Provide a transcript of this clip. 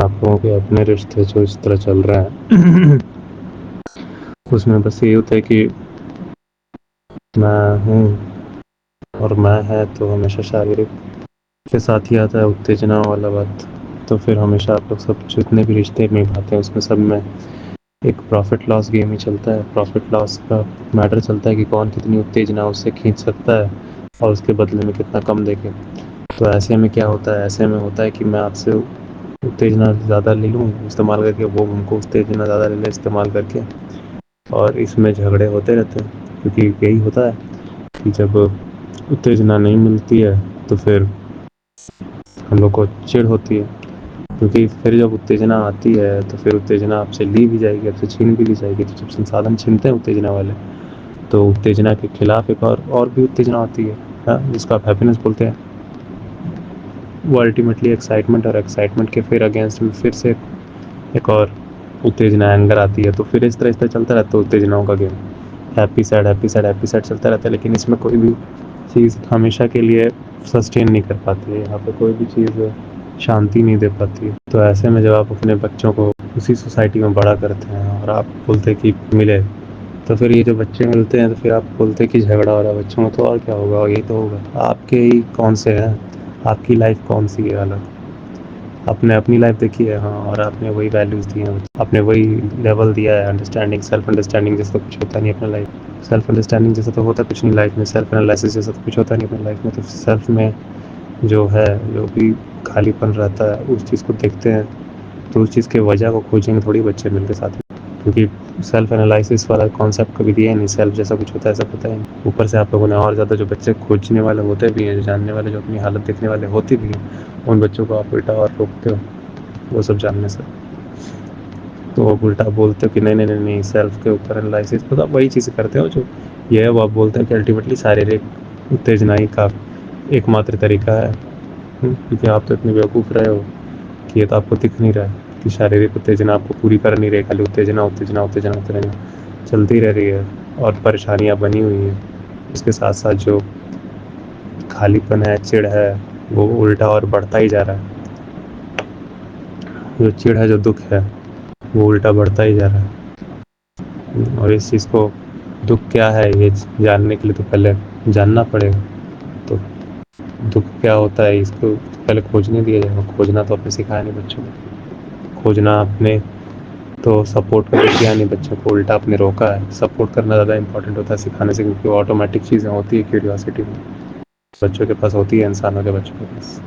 آپ لوگوں کے اپنے رشتے جو اس طرح چل رہے ہیں اس میں بس یہ ہوتا ہے کہ میں ہوں اور میں ہے تو ہمیشہ شاعری کے ساتھ ہی آتا ہے اتےجنا والا بات. تو پھر ہمیشہ آپ لوگ سب جتنے بھی رشتے نبھاتے ہیں اس میں سب میں ایک پروفٹ لاس گیم ہی چلتا ہے. پروفٹ لاس کا میٹر چلتا ہے کہ کون کتنی اتےجنا اس سے کھینچ سکتا ہے اور اس کے بدلے میں کتنا کم دے کے. تو ایسے میں کیا ہوتا ہے، ایسے میں ہوتا ہے کہ میں آپ سے اتےجنا زیادہ لے لوں استعمال کر کے، وہ ہم کو اتےجنا زیادہ لے لیں استعمال کر کے، اور اس میں جھگڑے ہوتے رہتے ہیں. کیونکہ یہی ہوتا ہے کہ جب اتےجنا نہیں ملتی ہے تو پھر ہم لوگ کو چڑ ہوتی ہے. کیونکہ پھر جب اتےجنا آتی ہے تو پھر اتےجنا آپ سے لی بھی جائے گی، آپ سے چھین بھی لی جائے گی. تو جب سنسادھن چھنتے ہیں اتےجنا والے تو اتےجنا کے خلاف ایک اور بھی اتےجنا ہوتی ہے جس کو آپ ہیپینس بولتے ہیں. وہ الٹیمیٹلی ایکسائٹمنٹ، اور ایکسائٹمنٹ کے پھر اگینسٹ میں پھر سے ایک اور اتےجنا اینگر آتی ہے. تو پھر اس طرح چلتا رہتا ہے اتےجناؤں کا گیم. Happy sad happy sad happy sad چلتا رہتا ہے. لیکن اس میں کوئی بھی چیز ہمیشہ کے لیے سسٹین نہیں کر پاتی ہے. یہاں پہ کوئی بھی چیز شانتی نہیں دے پاتی. تو ایسے میں جب آپ اپنے بچوں کو اسی سوسائٹی میں بڑا کرتے ہیں اور آپ بولتے کہ ملے، تو پھر یہ جو بچے ملتے ہیں تو پھر آپ بولتے ہیں کہ جھگڑا ہو رہا ہے بچوں میں. تو اور کیا ہوگا، یہی تو ہوگا. آپ کے ہی کون سے ہیں، آپ کی لائف کون سی ہے الگ. آپ نے اپنی لائف دیکھی ہے، ہاں، اور آپ نے وہی ویلیوز دی ہیں، آپ نے وہی لیول دیا ہے انڈرسٹینڈنگ، سیلف انڈرسٹینڈنگ جیسا کچھ ہوتا نہیں اپنے لائف میں. سیلف انڈرسٹینڈنگ جیسا تو ہوتا کچھ نہیں لائف میں. سیلف انالائسس جیسا تو کچھ ہوتا نہیں اپنے لائف میں. تو سیلف میں جو ہے، جو بھی خالی پن رہتا ہے اس چیز کو دیکھتے ہیں تو اس چیز کے وجہ کو کھوجیں گے تھوڑی بچے مل کے ساتھ میں. کیونکہ سیلف انالائسس والا کانسیپٹ کبھی دیا ہی نہیں. سیلف جیسا کچھ ہوتا ہے ایسا ہوتا ہے نہیں. اوپر سے آپ لوگوں نے اور زیادہ جو بچے کھوجنے والے ہوتے بھی ہیں، جو جاننے والے، جو اپنی حالت دیکھنے والے ہوتے بھی ہیں، ان بچوں کو آپ الٹا اور روکتے ہو وہ سب جاننے سے. تو وہ الٹا بولتے ہو کہ نہیں نہیں نہیں نہیں سیلف کے اوپر انالائسس. تو آپ وہی چیزیں کرتے ہو جو یہ ہے. وہ آپ بولتے ہیں کہ الٹیمیٹلی شاریرک اتےجنا ہی کا ایک ماتر طریقہ ہے. کیونکہ آپ تو اتنے بیوقوف رہے ہو کہ یہ تو آپ کو دکھ نہیں رہا ہے کہ شاریرک اتےجنا آپ کو پوری کر نہیں رہے. خالی اتےجنا اتےجنا اتےجنا اتےجنا چلتی رہ رہی ہے اور پریشانیاں بنی ہوئی ہیں. اس کے ساتھ ساتھ جو خالی پن ہے، چڑ ہے، وہ الٹا اور بڑھتا ہی جا رہا ہے. جو چڑ ہے، جو دکھ ہے، وہ الٹا بڑھتا ہی جا رہا ہے. اور اس چیز کو دکھ کیا ہے یہ جاننے کے لیے تو پہلے جاننا پڑے گا. تو دکھ کیا ہوتا ہے اس کو پہلے کھوجنے دیا جائے گا. کھوجنا تو آپ نے سکھایا نہیں بچوں کو. کھوجنا آپ نے تو سپورٹ کر کے کیا نہیں بچوں کو، الٹا آپ نے روکا ہے. سپورٹ کرنا زیادہ امپورٹنٹ ہوتا ہے سکھانے سے، کیونکہ آٹومیٹک چیزیں ہوتی ہے کیوریوسٹی میں بچوں کے پاس ہوتی ہے، انسانوں کے بچوں کے پاس.